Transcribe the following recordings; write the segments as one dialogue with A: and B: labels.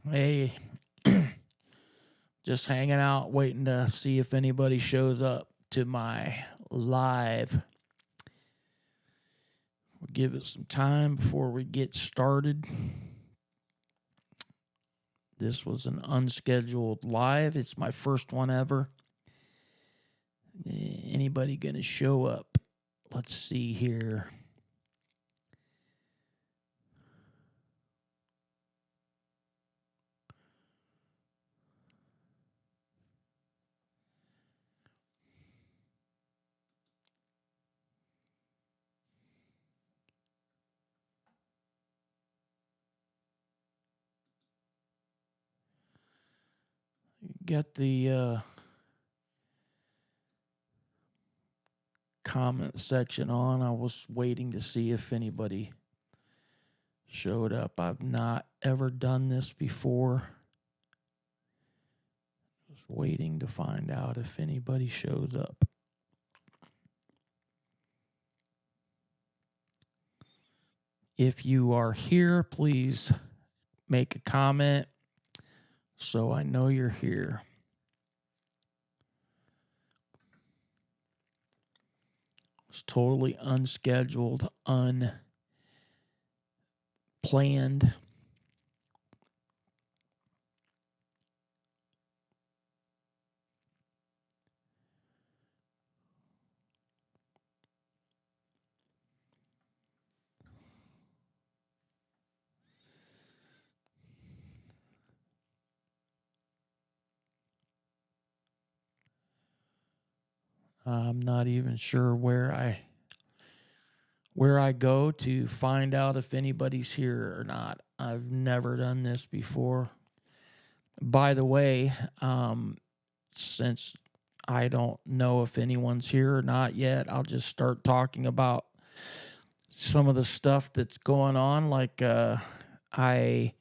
A: Hey, just hanging out, waiting to see if anybody shows up to my live. We'll give it some time before we get started. This was an unscheduled live. It's my first one ever. Anybody going to show up? Let's see here. Got the comment section on. I was waiting to see if anybody showed up. I've not ever done this before. Just waiting to find out if anybody shows up. If you are here, please make a comment so I know you're here. It's totally unscheduled, unplanned. I'm not even sure where I go to find out if anybody's here or not. I've never done this before. By the way, since I don't know if anyone's here or not yet, I'll just start talking about some of the stuff that's going on. Like I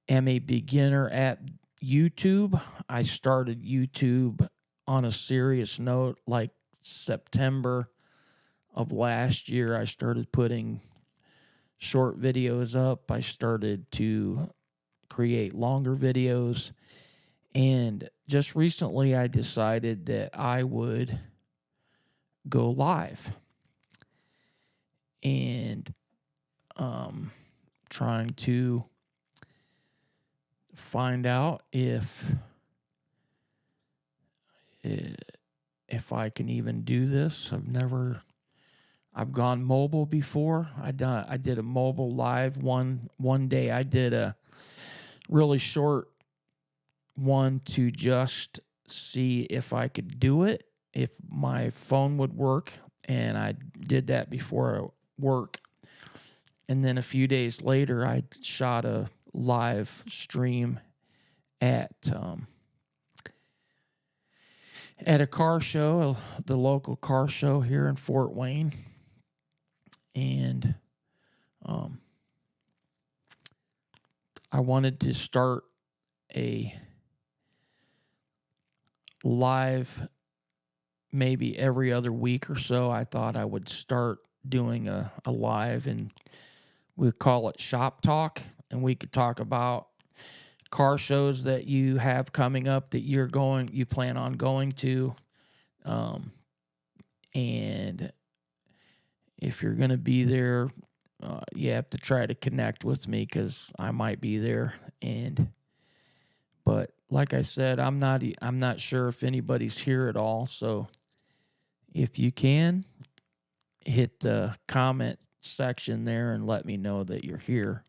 A: am a beginner at YouTube. I started YouTube on a serious note, like September of last year. I started putting short videos up. I started to create longer videos. And just recently, I decided that I would go live. And trying to find out if I can even do this. I've gone mobile before. I did a mobile live one day. I did a really short one to just see if I could do it, if my phone would work, and I did that before work. And then a few days later, I shot a live stream at a car show, the local car show here in Fort Wayne. And I wanted to start a live maybe every other week or so. I thought I would start doing a live, and we'd call it Shop Talk, and we could talk about car shows that you have coming up that you plan on going to. And if you're going to be there, you have to try to connect with me because I might be there. But like I said, I'm not sure if anybody's here at all. So if you can, hit the comment section there and let me know that you're here.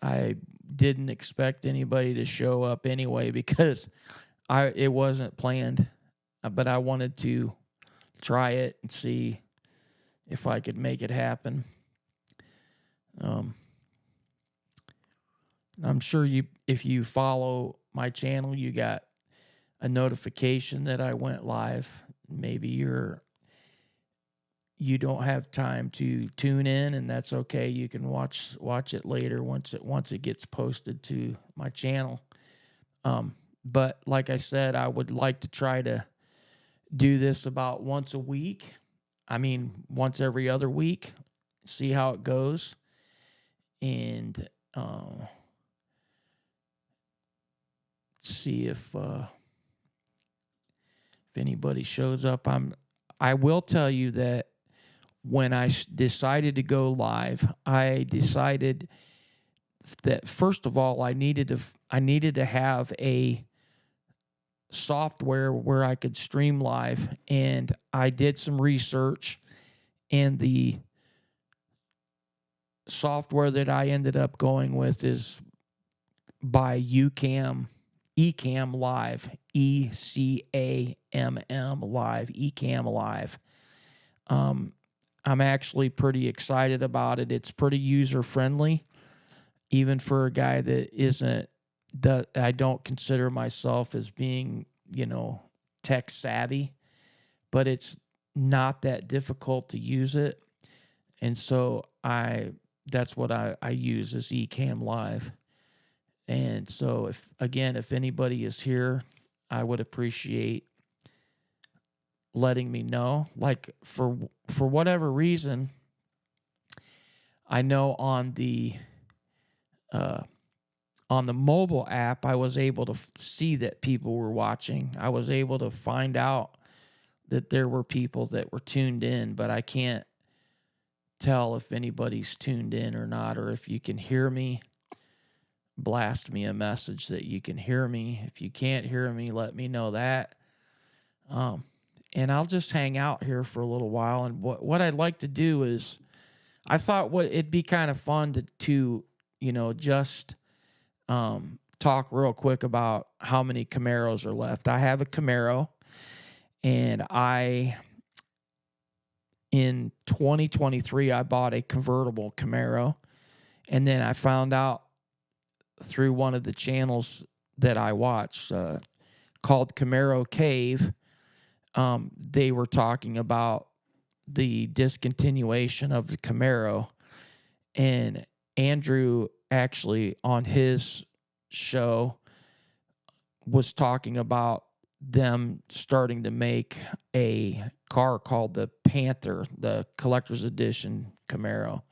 A: I didn't expect anybody to show up anyway because it wasn't planned, but I wanted to try it and see if I could make it happen. I'm sure if you follow my channel, you got a notification that I went live. Maybe you don't have time to tune in, and that's okay. You can watch it later once it gets posted to my channel. But like I said, I would like to try to do this about once a week. I mean, once every other week. See how it goes. And see if anybody shows up. I will tell you that when I decided to go live, I decided that first of all, I needed to have a software where I could stream live, and I did some research, and the software that I ended up going with is by Ecamm Live, Ecamm Live, Ecamm Live. I'm actually pretty excited about it. It's pretty user friendly, even for a guy that I don't consider myself as being, tech savvy, but it's not that difficult to use it. And so that's what I use is Ecamm Live. And so if anybody is here, I would appreciate letting me know. Like for whatever reason, I know on the mobile app, I was able to see that people were watching. I was able to find out that there were people that were tuned in, but I can't tell if anybody's tuned in or not, or if you can hear me. Blast me a message that you can hear me. If you can't hear me, let me know that. And I'll just hang out here for a little while. And what I'd like to do is, I thought it'd be kind of fun to just talk real quick about how many Camaros are left. I have a Camaro, and in 2023, I bought a convertible Camaro, and then I found out through one of the channels that I watch called Camaro Cave. They were talking about the discontinuation of the Camaro, and Andrew actually on his show was talking about them starting to make a car called the Panther, the collector's edition Camaro.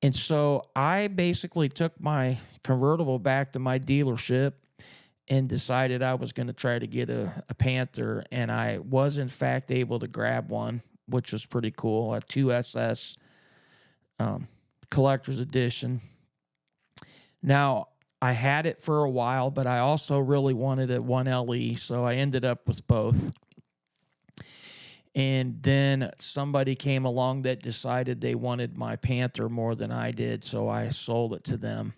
A: And so I basically took my convertible back to my dealership and decided I was going to try to get a Panther. And I was, in fact, able to grab one, which was pretty cool, a 2SS collector's edition. Now, I had it for a while, but I also really wanted a 1LE, so I ended up with both. And then somebody came along that decided they wanted my Panther more than I did, so I sold it to them.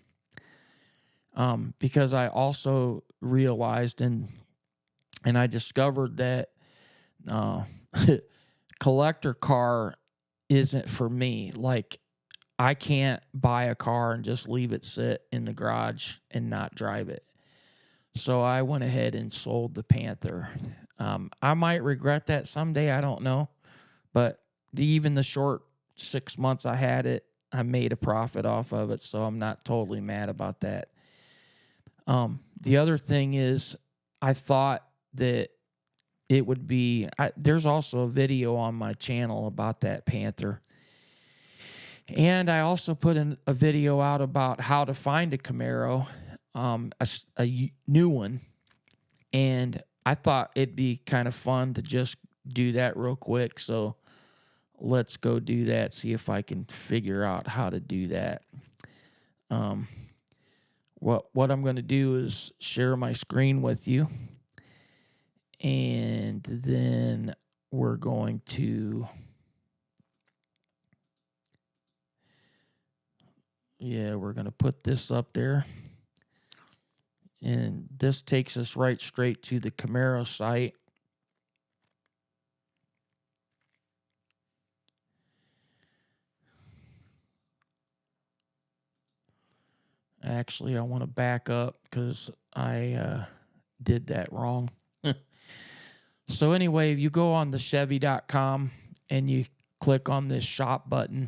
A: Because I also realized and I discovered that collector car isn't for me. Like, I can't buy a car and just leave it sit in the garage and not drive it. So I went ahead and sold the Panther. I might regret that someday. I don't know. But even the short 6 months I had it, I made a profit off of it. So I'm not totally mad about that. The other thing is, I thought that it would be, there's also a video on my channel about that Panther. And I also put in a video out about how to find a Camaro, a new one. And I thought it'd be kind of fun to just do that real quick. So let's go do that, see if I can figure out how to do that. What I'm going to do is share my screen with you. And then we're going to... Yeah, we're going to put this up there. And this takes us right straight to the Camaro site. Actually, I want to back up because I did that wrong. So anyway, you go on the Chevy.com and you click on this shop button.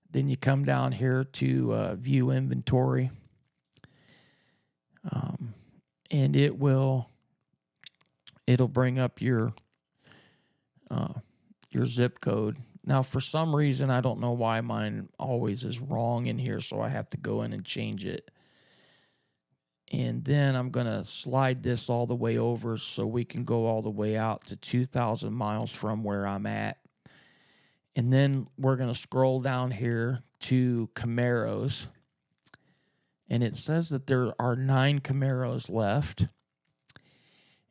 A: Then you come down here to view inventory. And it'll bring up your zip code. Now, for some reason, I don't know why mine always is wrong in here, so I have to go in and change it. And then I'm going to slide this all the way over so we can go all the way out to 2,000 miles from where I'm at. And then we're going to scroll down here to Camaros. And it says that there are 9 Camaros left.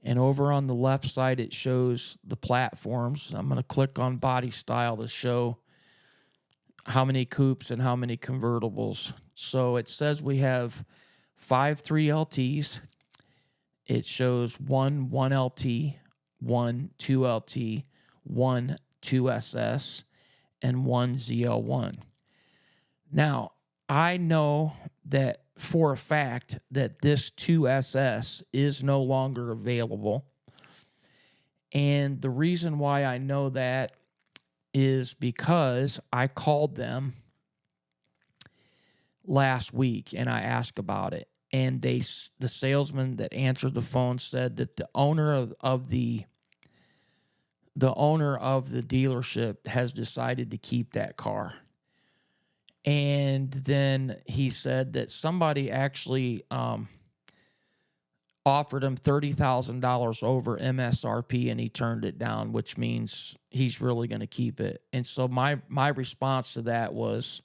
A: And over on the left side, it shows the platforms. I'm going to click on body style to show how many coupes and how many convertibles. So it says we have 5 3LTs. It shows 1 1LT, 1 2LT, 1 2SS, and 1 ZL1. Now, I know that for a fact that this 2SS is no longer available. And the reason why I know that is because I called them last week and I asked about it. And the salesman that answered the phone said that the owner of the dealership has decided to keep that car. And then he said that somebody actually offered him $30,000 over MSRP and he turned it down, which means he's really going to keep it. And so my response to that was,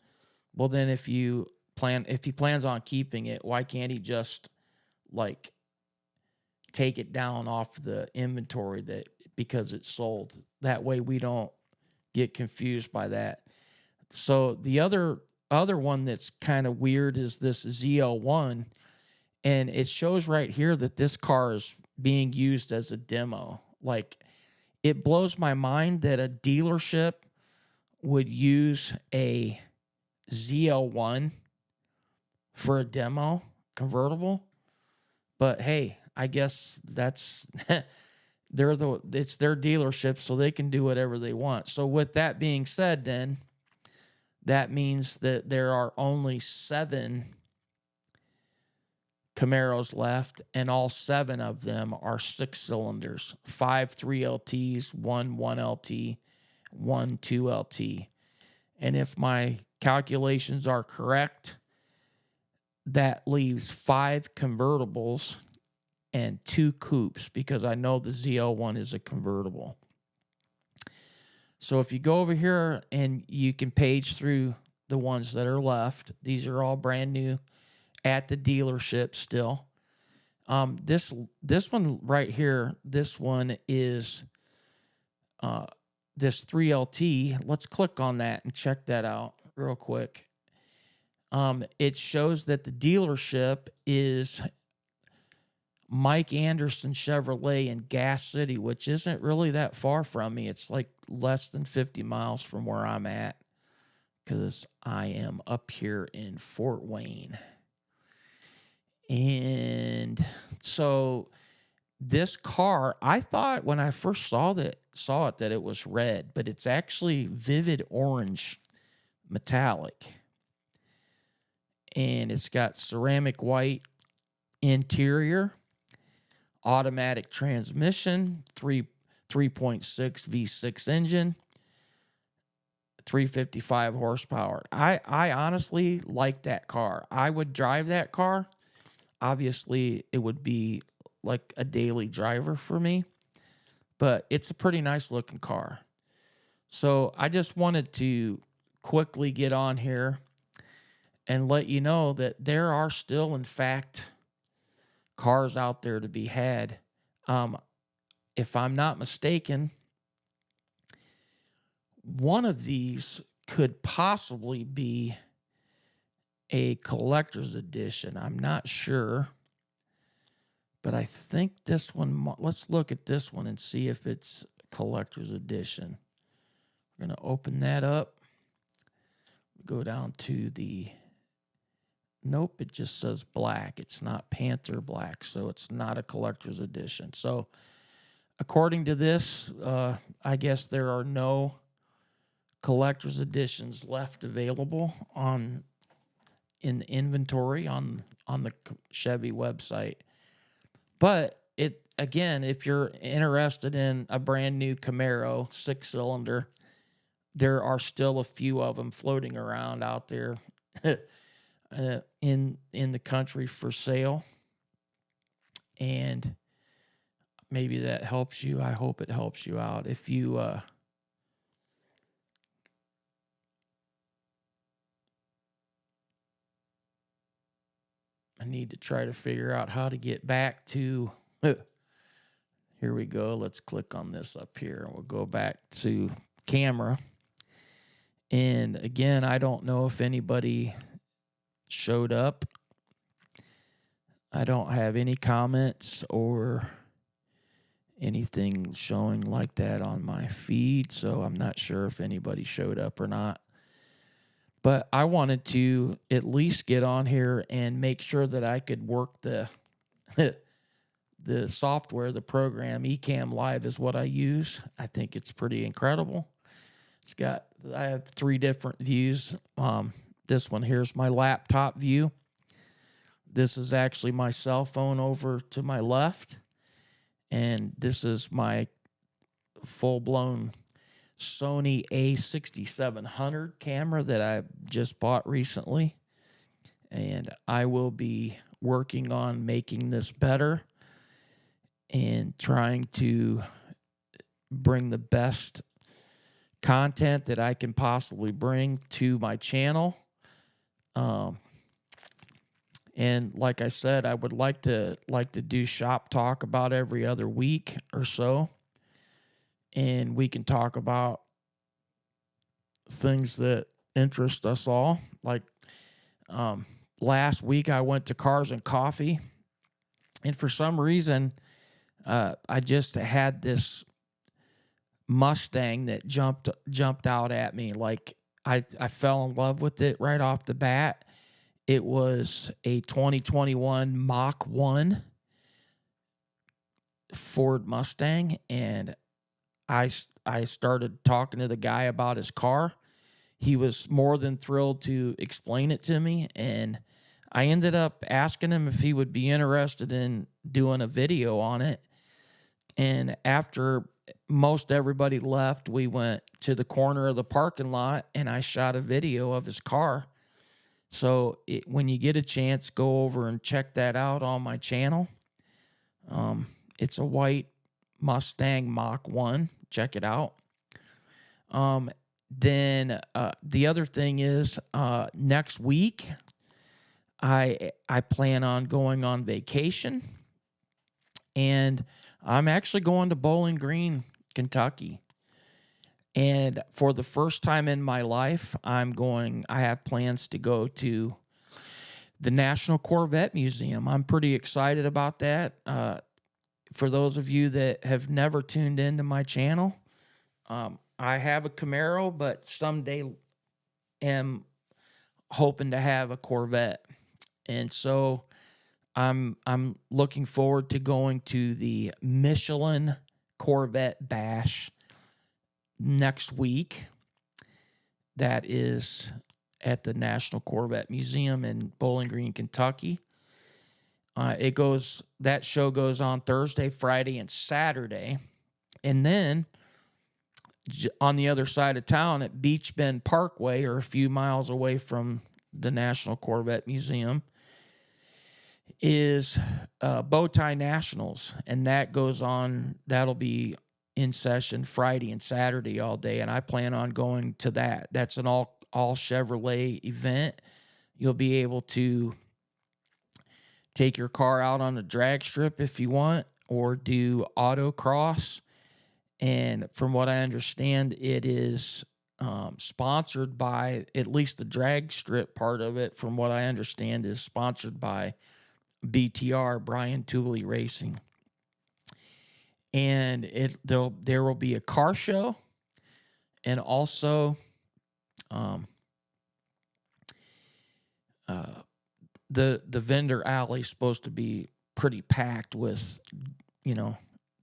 A: well, then if he plans on keeping it, why can't he just like take it down off the inventory because it's sold? That way we don't get confused by that. So the other one that's kind of weird is this ZL1. And it shows right here that this car is being used as a demo. Like, it blows my mind that a dealership would use a ZL1 for a demo convertible. But hey, I guess that's it's their dealership, so they can do whatever they want. So with that being said, then that means that there are only 7 Camaros left, and all 7 of them are 6 cylinders, 5 3LTs, 1 1LT, 1 2LT. And if my calculations are correct, that leaves 5 convertibles and 2 coupes, because I know the ZL1 is a convertible. So if you go over here and you can page through the ones that are left, these are all brand new at the dealership still. This one right here, this one is this 3LT. Let's click on that and check that out real quick. It shows that the dealership is Mike Anderson Chevrolet in Gas City, which isn't really that far from me. It's like less than 50 miles from where I'm at, because I am up here in Fort Wayne. And so this car, I thought when I first saw it that it was red, but it's actually vivid orange metallic. And it's got ceramic white interior, automatic transmission, 3.6 V6 engine, 355 horsepower. I honestly like that car. I would drive that car. Obviously, it would be like a daily driver for me, but it's a pretty nice looking car. So I just wanted to quickly get on here and let you know that there are still, in fact, cars out there to be had. If I'm not mistaken, one of these could possibly be a collector's edition. I'm not sure, but I think this one, let's look at this one and see if it's collector's edition. We're going to open that up. Go down to nope, it just says black. It's not Panther black, so it's not a collector's edition. So according to this, I guess there are no collector's editions left available in inventory on the Chevy website. But it, again, if you're interested in a brand new Camaro 6-cylinder, there are still a few of them floating around out there in the country for sale. and maybe that helps you. I hope it helps you out. If you I need to try to figure out how to get back to here we go. Let's click on this up here. We'll go back to camera. And again, I don't know if anybody showed up. I don't have any comments or anything showing like that on my feed, so I'm not sure if anybody showed up or not. But I wanted to at least get on here and make sure that I could work the the software, the program. Ecamm Live is what I use. I think it's pretty incredible. I have 3 different views. This one here's my laptop view. This is actually my cell phone over to my left. And this is my full-blown Sony A6700 camera that I just bought recently. And I will be working on making this better and trying to bring the best content that I can possibly bring to my channel. And like I said, I would like to do shop talk about every other week or so. And we can talk about things that interest us all. Like last week I went to Cars and Coffee, and for some reason I just had this Mustang that jumped out at me. Like I fell in love with it right off the bat. It was a 2021 Mach 1 Ford Mustang, and I started talking to the guy about his car. He was more than thrilled to explain it to me, and I ended up asking him if he would be interested in doing a video on it. And after most everybody left, we went to the corner of the parking lot, and I shot a video of his car. So when you get a chance, go over and check that out on my channel. It's a white Mustang Mach 1. Check it out. Then the other thing is next week I plan on going on vacation, and I'm actually going to Bowling Green, Kentucky. And for the first time in my life, I have plans to go to the National Corvette Museum. I'm pretty excited about that. For those of you that have never tuned into my channel, I have a Camaro, but someday am hoping to have a Corvette. And so I'm looking forward to going to the Michelin Corvette Bash next week. That is at the National Corvette Museum in Bowling Green, Kentucky. That show goes on Thursday, Friday, and Saturday. And then on the other side of town at Beach Bend Parkway, or a few miles away from the National Corvette Museum, is Bowtie Nationals. And that'll be in session Friday and Saturday all day, and I plan on going to that. That's an all Chevrolet event. You'll be able to take your car out on a drag strip if you want, or do autocross. And from what I understand, it is sponsored by, at least the drag strip part of it, from what I understand, is sponsored by BTR, Brian Tooley Racing. And there will be a car show, and also the vendor alley is supposed to be pretty packed with,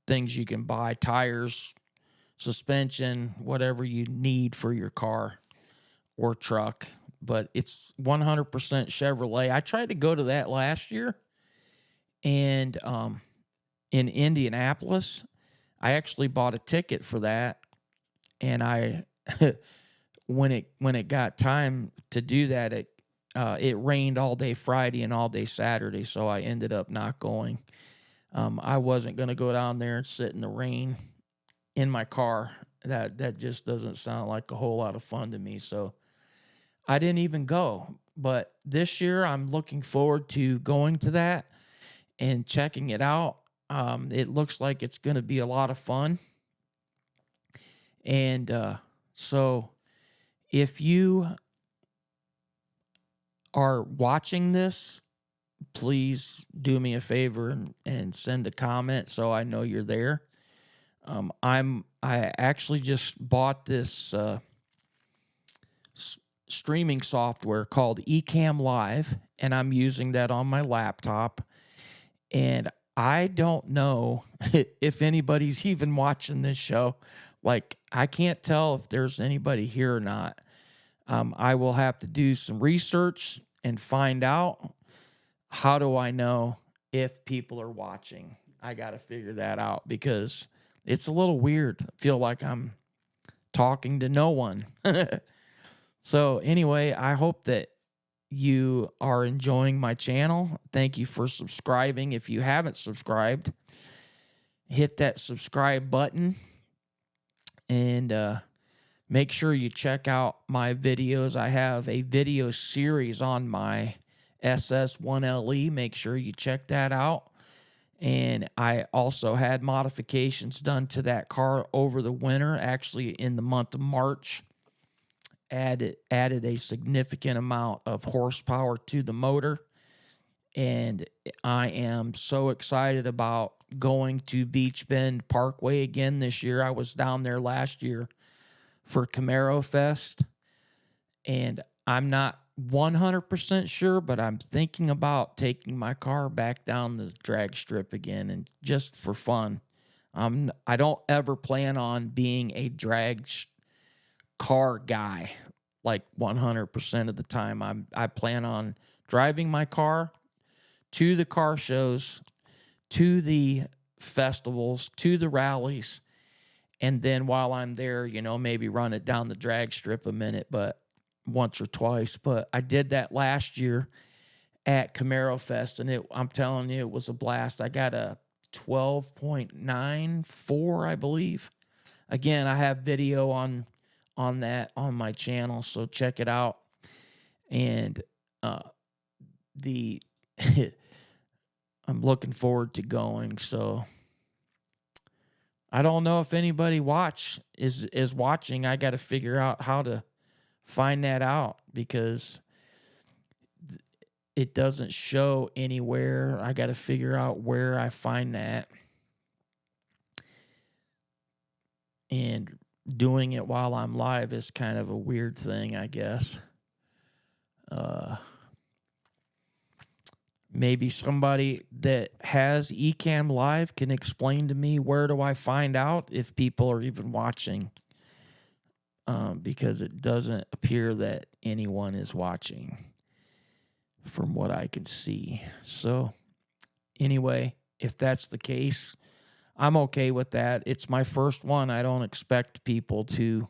A: things you can buy, tires, suspension, whatever you need for your car or truck. But it's 100% Chevrolet. I tried to go to that last year, and in Indianapolis, I actually bought a ticket for that, and I when it got time to do that, it rained all day Friday and all day Saturday, so I ended up not going. I wasn't going to go down there and sit in the rain in my car. That just doesn't sound like a whole lot of fun to me. So I didn't even go. But this year, I'm looking forward to going to that and checking it out. It looks like it's going to be a lot of fun. And so if you are watching this, please do me a favor and send a comment so I know you're there. I actually just bought this streaming software called Ecamm Live, and I'm using that on my laptop. And I don't know if anybody's even watching this show. Like, I can't tell if there's anybody here or not. I will have to do some research and find out. How do I know if people are watching? I got to figure that out because it's a little weird. I feel like I'm talking to no one. So, anyway, I hope that you are enjoying my channel. Thank you for subscribing. If you haven't subscribed, hit that subscribe button and make sure you check out my videos. I have a video series on my SS1LE. Make sure you check that out. And I also had modifications done to that car over the winter, actually in the month of March. Added a significant amount of horsepower to the motor. And I am so excited about going to Beach Bend Parkway again this year. I was down there last year for Camaro Fest, and I'm not 100% sure, but I'm thinking about taking my car back down the drag strip again, and just for fun. I don't ever plan on being a car guy like 100% of the time. I plan on driving my car to the car shows, to the festivals, to the rallies, and then while I'm there, maybe run it down the drag strip a minute, but once or twice. But I did that last year at Camaro Fest, and I'm telling you, it was a blast. I got a 12.94, I believe. Again, I have video on that on my channel, so check it out. And the I'm looking forward to going. So I don't know if anybody is watching. I got to figure out how to find that out because it doesn't show anywhere. I got to figure out where I find that. And doing it while I'm live is kind of a weird thing, I guess. Maybe somebody that has Ecamm Live can explain to me where do I find out if people are even watching, because it doesn't appear that anyone is watching from what I can see. So anyway, if that's the case, I'm okay with that. It's my first one. I don't expect people to,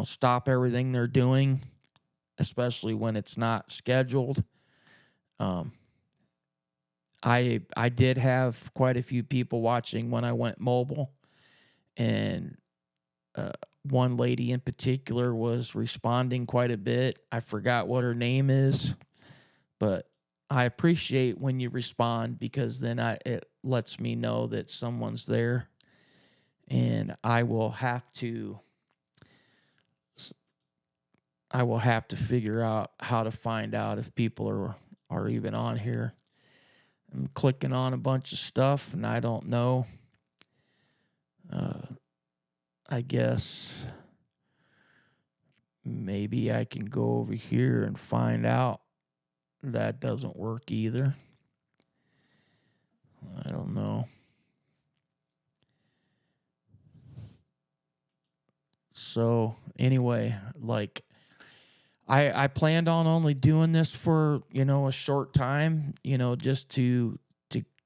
A: stop everything they're doing, especially when it's not scheduled. I did have quite a few people watching when I went mobile, and one lady in particular was responding quite a bit. I forgot what her name is, but I appreciate when you respond because then it lets me know that someone's there, and I will have to figure out how to find out if people are even on here. I'm clicking on a bunch of stuff, and I don't know. I guess maybe I can go over here and find out. That doesn't work either. I don't know. So anyway, like I planned on only doing this for, a short time, just to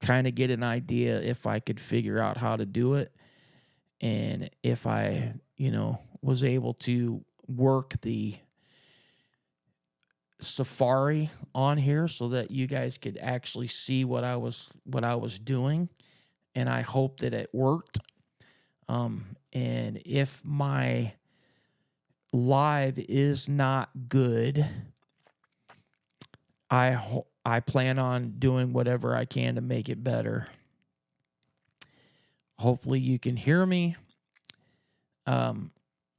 A: kind of get an idea if I could figure out how to do it. And if I, was able to work the Safari on here so that you guys could actually see what I was doing, and I hope that it worked. And if my live is not good, I plan on doing whatever I can to make it better. Hopefully you can hear me. Um,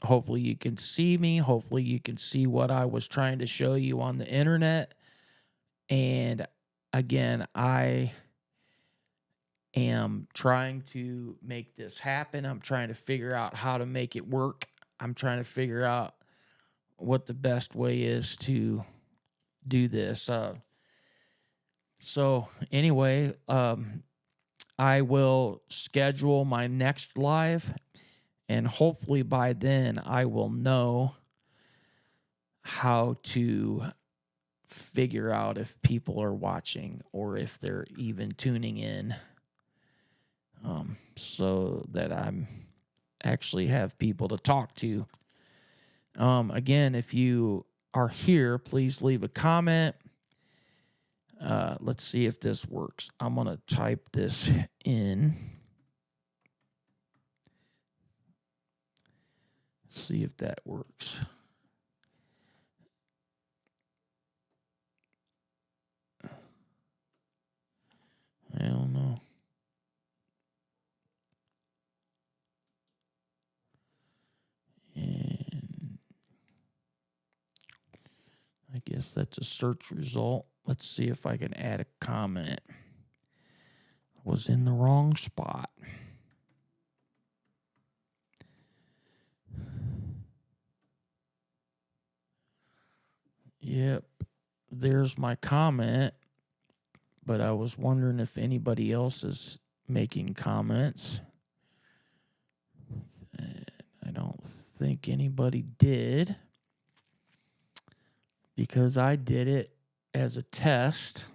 A: Hopefully you can see me. Hopefully you can see what I was trying to show you on the internet. And again, I am trying to make this happen. I'm trying to figure out how to make it work. I'm trying to figure out what the best way is to do this. So anyway, I will schedule my next live, and hopefully by then I will know how to figure out if people are watching or if they're even tuning in, so that I'm actually have people to talk to. Again, if you are here, please leave a comment. Let's see if this works. I'm going to type this in. See if that works. I don't know. And I guess that's a search result. Let's see if I can add a comment. Was in the wrong spot. Yep, there's my comment, but I was wondering if anybody else is making comments. And I don't think anybody did, because I did it as a test.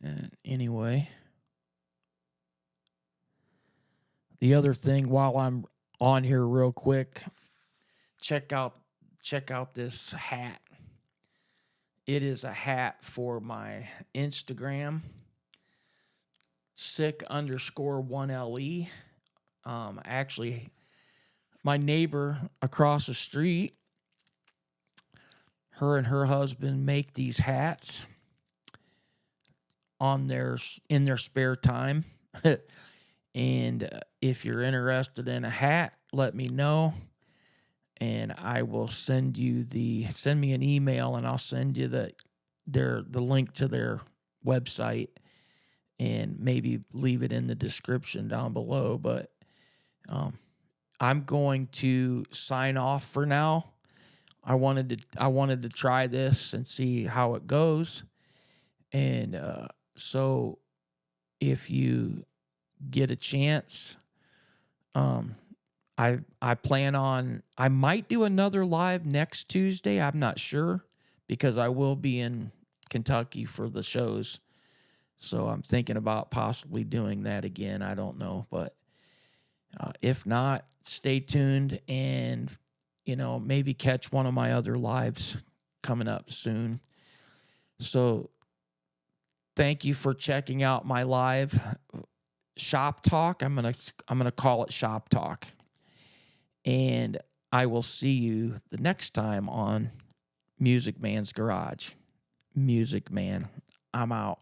A: And anyway, the other thing while I'm on here real quick, check out this hat. It is a hat for my Instagram, sick_1LE. Actually, my neighbor across the street, her and her husband make these hats in their spare time. And if you're interested in a hat, let me know, and I will send me an email, and I'll send you the link to their website, and maybe leave it in the description down below. But I'm going to sign off for now. I wanted to try this and see how it goes. And so if you get a chance, I might do another live next Tuesday. I'm not sure, because I will be in Kentucky for the shows. So I'm thinking about possibly doing that again. I don't know, but if not, stay tuned, and maybe catch one of my other lives coming up soon. So thank you for checking out my live shop talk. I'm gonna call it shop talk, and I will see you the next time on Music Man's Garage. Music Man, I'm out.